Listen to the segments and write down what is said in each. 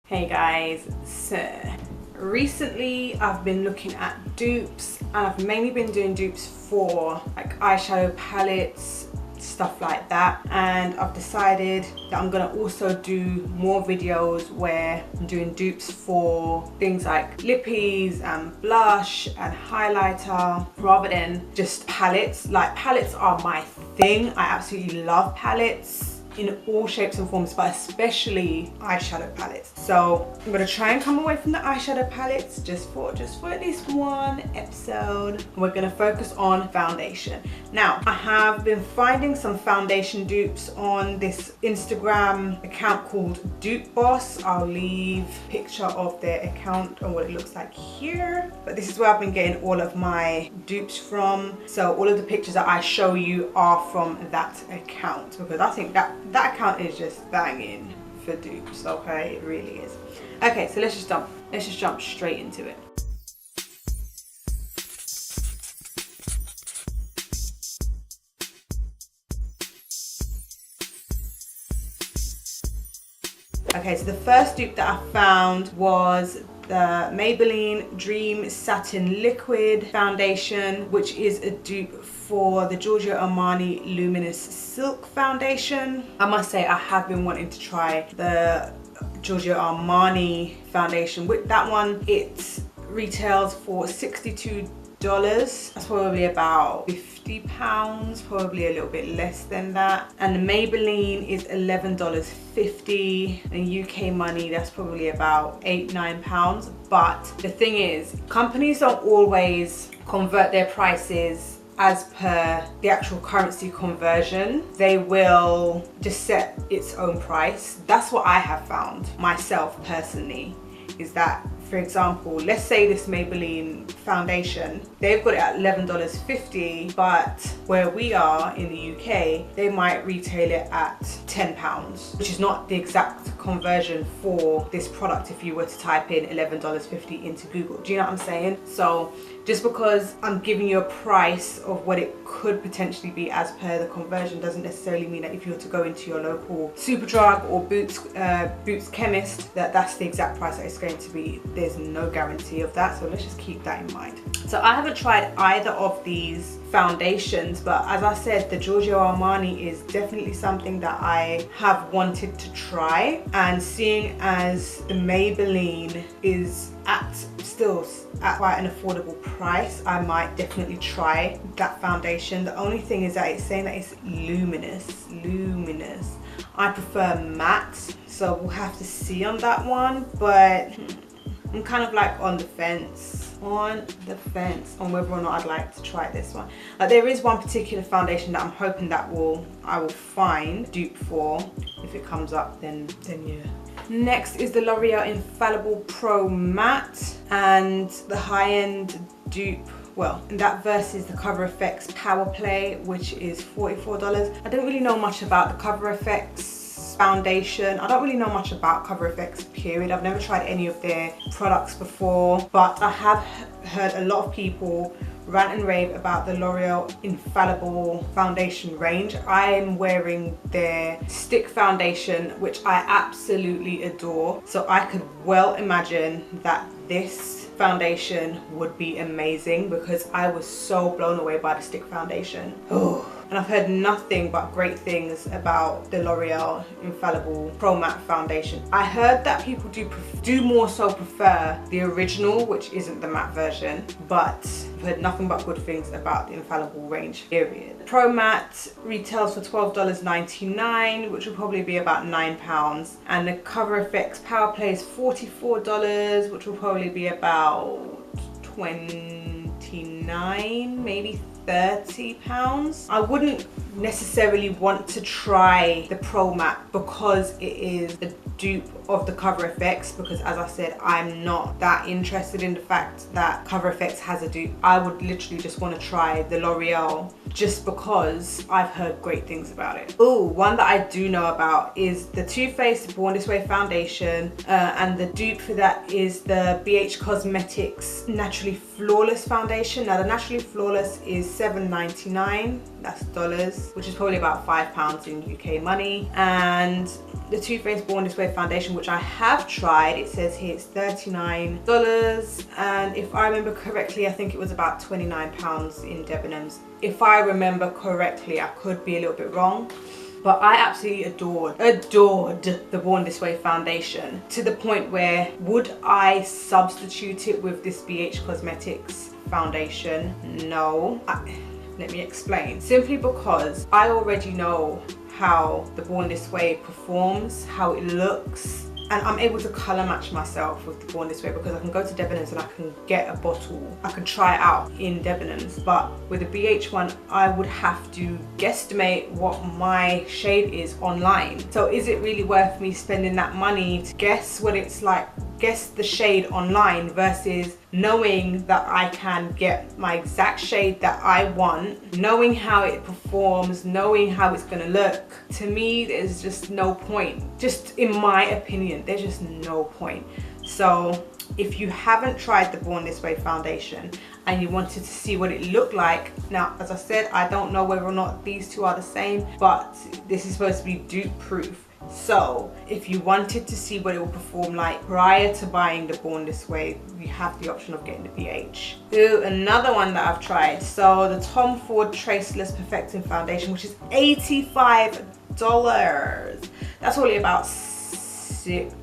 Hey guys, so recently I've been looking at dupes and I've mainly been doing dupes for like eyeshadow palettes, stuff like that, and I've decided that I'm gonna also do more videos where I'm doing dupes for things like lippies and blush and highlighter rather than just palettes. Like palettes are my thing. I absolutely love palettes in all shapes and forms, but especially eyeshadow palettes. So I'm gonna try and come away from the eyeshadow palettes just for at least one episode. We're gonna focus on foundation. Now, I have been finding some foundation dupes on this Instagram account called Dupe Boss. I'll leave a picture of their account and what it looks like here. But this is where I've been getting all of my dupes from. So all of the pictures that I show you are from that account, because I think that account is just banging for dupes. Okay, it really is. Okay, so let's just jump straight into it. Okay, so the first dupe that I found was the Maybelline Dream Satin Liquid Foundation, which is a dupe for the Giorgio Armani Luminous Silk Foundation. I must say I have been wanting to try the Giorgio Armani foundation. With that one, it retails for $62. That's probably about £50, probably a little bit less than that. And the Maybelline is $11.50. In UK money, that's probably about £8–9. But the thing is, companies don't always convert their prices as per the actual currency conversion. They will just set its own price. That's what I have found myself personally, is that, for example, let's say this Maybelline foundation, they've got it at $11.50, but where we are in the UK, they might retail it at £10, which is not the exact conversion for this product if you were to type in $11.50 into Google. Do you know what I'm saying? So just because I'm giving you a price of what it could potentially be as per the conversion doesn't necessarily mean that if you were to go into your local Superdrug or Boots chemist, that's the exact price that it's going to be. There's no guarantee of that, so let's just keep that in mind. So I haven't tried either of these foundations, but as I said, the Giorgio Armani is definitely something that I have wanted to try, and seeing as the Maybelline is still at quite an affordable price, I might definitely try that foundation. The only thing is that it's saying that it's luminous. I prefer matte, so we'll have to see on that one, but I'm kind of like on the fence on whether or not I'd like to try this one. There is one particular foundation that I'm hoping that I will find dupe for. If it comes up, then yeah. Next is the L'Oreal Infallible Pro Matte, and the high-end dupe, well, that versus the Cover FX Power Play, which is $44. I don't really know much about the Cover FX foundation. I don't really know much about Cover FX, period. I've never tried any of their products before, but I have heard a lot of people rant and rave about the L'Oreal Infallible foundation range. I'm wearing their stick foundation, which I absolutely adore, so I could well imagine that this foundation would be amazing, because I was so blown away by the stick foundation. And I've heard nothing but great things about the L'Oreal Infallible Pro Matte Foundation. I heard that people do more so prefer the original, which isn't the matte version, but I've heard nothing but good things about the Infallible range, period. Pro Matte retails for $12.99, which will probably be about £9. And the Cover FX Power Play is $44, which will probably be about $29, maybe £30. I wouldn't necessarily want to try the Pro Matte because it is the dupe of the Cover FX, because as I said, I'm not that interested in the fact that Cover FX has a dupe. I would literally just want to try the L'Oreal just because I've heard great things about it. Oh, one that I do know about is the Too Faced Born This Way foundation, and the dupe for that is the BH Cosmetics Naturally Flawless foundation. Now the Naturally Flawless is $7.99, that's dollars, which is probably about £5 in UK money, and the Too Faced Born This Way foundation, which I have tried. It says here it's $39, and if I remember correctly, I think it was about £29 in Debenhams. If I remember correctly, I could be a little bit wrong. But I absolutely adored the Born This Way foundation, to the point where would I substitute it with this BH Cosmetics foundation? No. Let me explain. Simply because I already know how the Born This Way performs, how it looks, and I'm able to colour match myself with the Born This Way because I can go to Debenhams and I can get a bottle. I can try it out in Debenhams, but with the BH one, I would have to guesstimate what my shade is online. So is it really worth me spending that money to guess what it's like, guess the shade online, versus knowing that I can get my exact shade that I want, knowing how it performs, knowing how it's gonna look? To me, there's just no point. Just in my opinion, there's just no point. So if you haven't tried the Born This Way foundation and you wanted to see what it looked like, now as I said, I don't know whether or not these two are the same, but this is supposed to be dupe proof. So if you wanted to see what it will perform like prior to buying the Born This Way, you have the option of getting the BH. Ooh, another one that I've tried, so the Ford Traceless Perfecting Foundation, which is $85. That's only about 60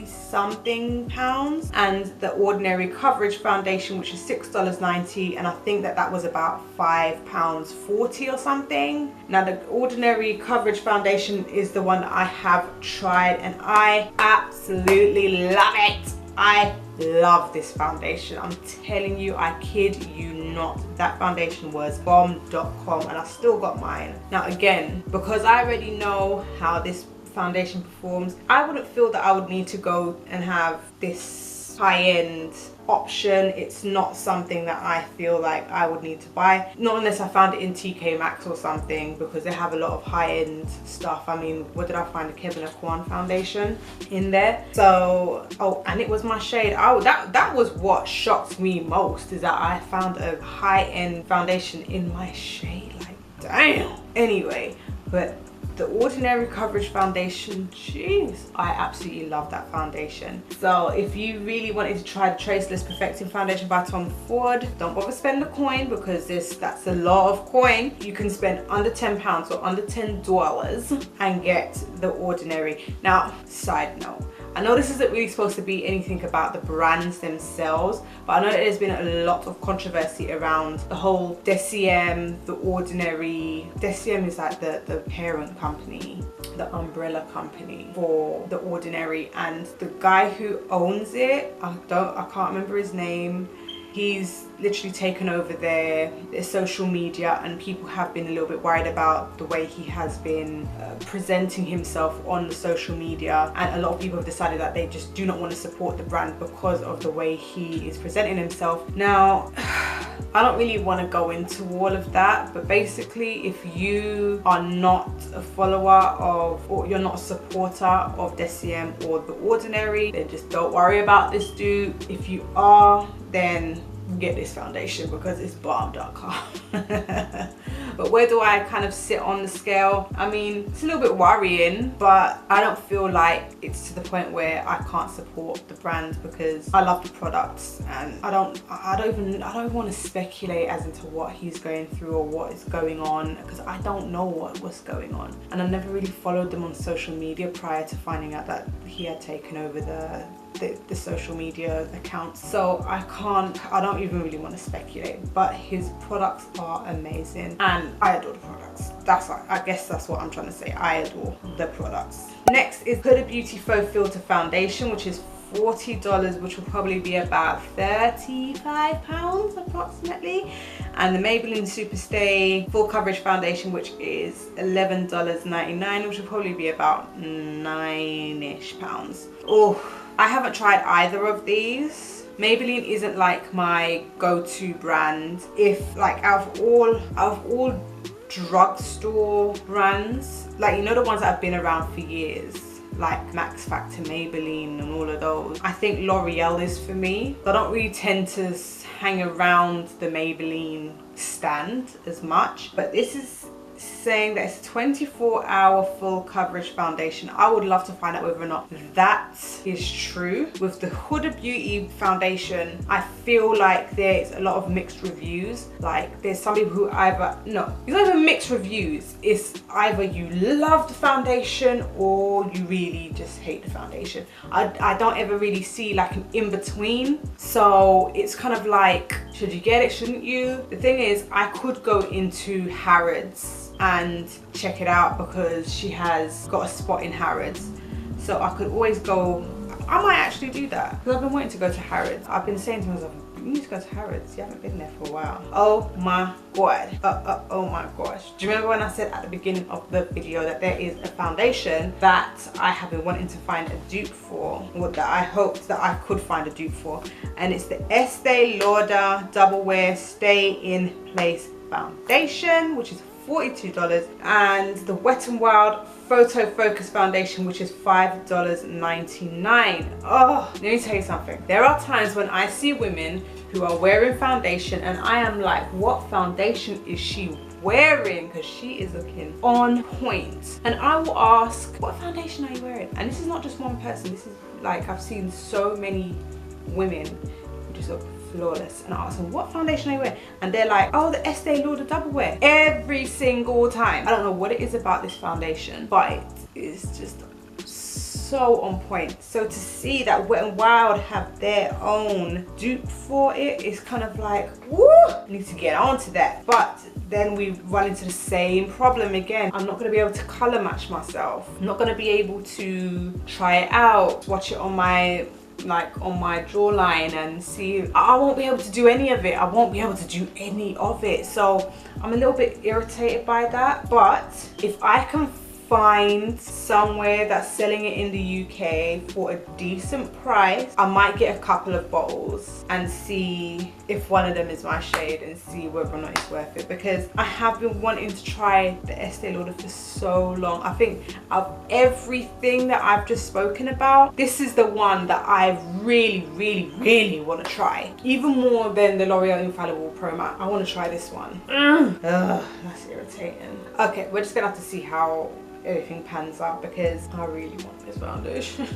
something pounds, and the Ordinary Coverage Foundation, which is $6.90, and I think that was about £5.40 or something. Now the Ordinary Coverage Foundation is the one that I have tried and I absolutely love it. I love this foundation. I'm telling you, I kid you not, that foundation was bomb.com, and I still got mine. Now again, because I already know how this foundation performs, I wouldn't feel that I would need to go and have this high-end option. It's not something that I feel like I would need to buy, not unless I found it in TK Maxx or something, because they have a lot of high-end stuff. I mean, what did I find? A Kevin Aquan foundation in there. So, oh, and it was my shade. Oh, that was what shocked me most, is that I found a high-end foundation in my shade. Like, damn. Anyway, but the Ordinary Coverage Foundation, jeez, I absolutely love that foundation. So if you really wanted to try the Traceless Perfecting Foundation by Tom Ford, don't bother spend the coin, because that's a lot of coin. You can spend under £10 or under $10 and get the Ordinary. Now, side note, I know this isn't really supposed to be anything about the brands themselves, but I know that there's been a lot of controversy around the whole DCM, the Ordinary. DCM is like the parent company, the umbrella company for the Ordinary, and the guy who owns it, I can't remember his name. He's literally taken over their social media, and people have been a little bit worried about the way he has been presenting himself on the social media, and a lot of people have decided that they just do not want to support the brand because of the way he is presenting himself. Now, I don't really want to go into all of that, but basically, if you are not a follower of, or you're not a supporter of DCM or the Ordinary, then just don't worry about this dude. If you are, then get this foundation, because it's bomb.com. But where do I kind of sit on the scale? I mean, it's a little bit worrying, but I don't feel like it's to the point where I can't support the brand, because I love the products, and I don't want to speculate as into what he's going through or what is going on, because I don't know what's going on, and I never really followed them on social media prior to finding out that he had taken over the social media accounts. So I don't even really want to speculate, but his products are amazing and I adore the products. I guess that's what I'm trying to say. I adore the products. Next is Huda Beauty Faux Filter Foundation, which is $40, which will probably be about £35 approximately, and the Maybelline Superstay Full Coverage Foundation, which is $11.99, which will probably be about £9-ish. Oh, I haven't tried either of these. Maybelline isn't like my go-to brand. If like out of all drugstore brands, like, you know, the ones that have been around for years, like Max Factor, Maybelline and all of those, I think L'Oreal is for me. I don't really tend to hang around the Maybelline stand as much, but this is saying that it's a 24-hour full coverage foundation. I would love to find out whether or not that is true. With the Huda Beauty foundation, I feel like there's a lot of mixed reviews. Like there's some people who either, no, it's not even mixed reviews. It's either you love the foundation or you really just hate the foundation. I don't ever really see like an in-between. So it's kind of like, should you get it, shouldn't you? The thing is, I could go into Harrods and check it out because she has got a spot in Harrods. So I could always go, I might actually do that because I've been wanting to go to Harrods. I've been saying to myself, you need to go to Harrods. You haven't been there for a while. Oh my god. Oh my gosh. Do you remember when I said at the beginning of the video that there is a foundation that I have been wanting to find a dupe for, or that I hoped that I could find a dupe for, and it's the Estee Lauder Double Wear Stay in Place foundation, which is $42, and the Wet n Wild Photo Focus foundation, which is $5.99. Oh, let me tell you something. There are times when I see women who are wearing foundation and I am like, what foundation is she wearing? Because she is looking on point. And I will ask, what foundation are you wearing? And this is not just one person. This is like, I've seen so many women who just look flawless, and I ask them, what foundation are you wearing? And they're like, oh, the Estee Lauder Double Wear. Every single time. I don't know what it is about this foundation, but it is just so on point. So to see that Wet n Wild have their own dupe for it is kind of like, woo, I need to get onto that. But then we run into the same problem again. I'm not going to be able to color match myself. I'm not going to be able to try it out, watch it on my jawline and see. I won't be able to do any of it. I won't be able to do any of it. So I'm a little bit irritated by that. But if I can find somewhere that's selling it in the UK for a decent price, I might get a couple of bottles and see if one of them is my shade and see whether or not it's worth it, because I have been wanting to try the Estee Lauder for so long. I think of everything that I've just spoken about, this is the one that I really want to try, even more than the L'Oreal Infallible Pro Matte. I want to try this one. That's irritating. Okay, we're just gonna have to see how everything pans out because I really want this foundation.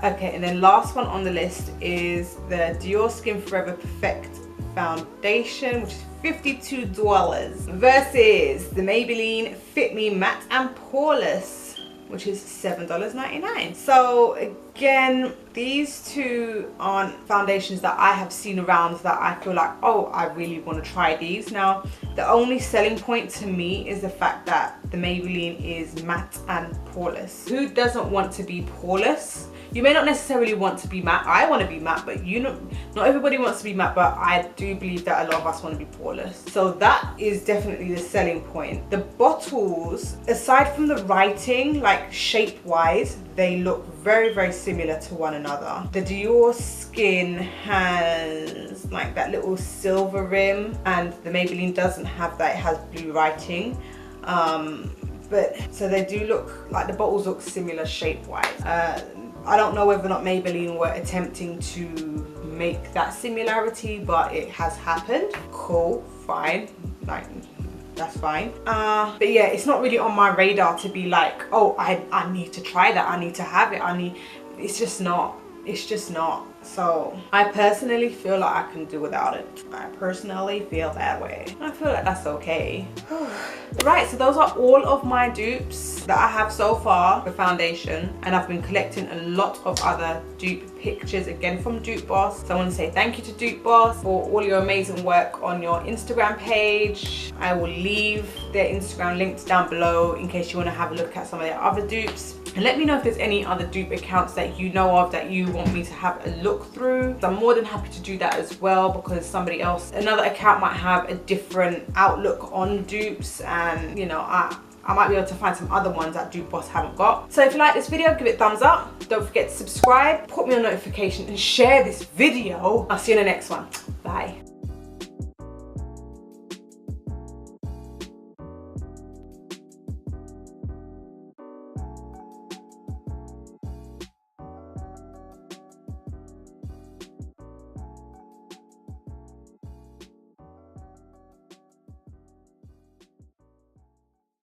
Okay, and then last one on the list is the Dior Skin Forever Perfect foundation, which is $52, versus the Maybelline Fit Me Matte and Poreless, which is $7.99. So again, these two aren't foundations that I have seen around that I feel like, oh, I really want to try these. Now, the only selling point to me is the fact that the Maybelline is matte and poreless. Who doesn't want to be poreless? You may not necessarily want to be matte. I want to be matte, but you know, not everybody wants to be matte, but I do believe that a lot of us want to be poreless. So that is definitely the selling point. The bottles, aside from the writing, like shape-wise, they look very similar to one another. The Dior Skin has like that little silver rim, and the Maybelline doesn't have that. It has blue writing. But so they do look like the bottles look similar shape-wise. I don't know whether or not Maybelline were attempting to make that similarity, but it has happened. Cool, fine, like that's fine. But yeah, it's not really on my radar to be like, oh, I need to try that, I need to have it, it's just not. It's just not. So I personally feel like I can do without it. I personally feel that way. I feel like that's okay. Right, so those are all of my dupes that I have so far for foundation, and I've been collecting a lot of other dupe pictures again from Dupe Boss. So I want to say thank you to Dupe Boss for all your amazing work on your Instagram page. I will leave their Instagram links down below in case you want to have a look at some of their other dupes. And let me know if there's any other dupe accounts that you know of that you want me to have a look through. I'm more than happy to do that as well, because somebody else, another account might have a different outlook on dupes, and you know, I might be able to find some other ones that Dupe Boss haven't got. So if you like this video, give it a thumbs up. Don't forget to subscribe, put me on notification, and share this video. I'll see you in the next one. Bye.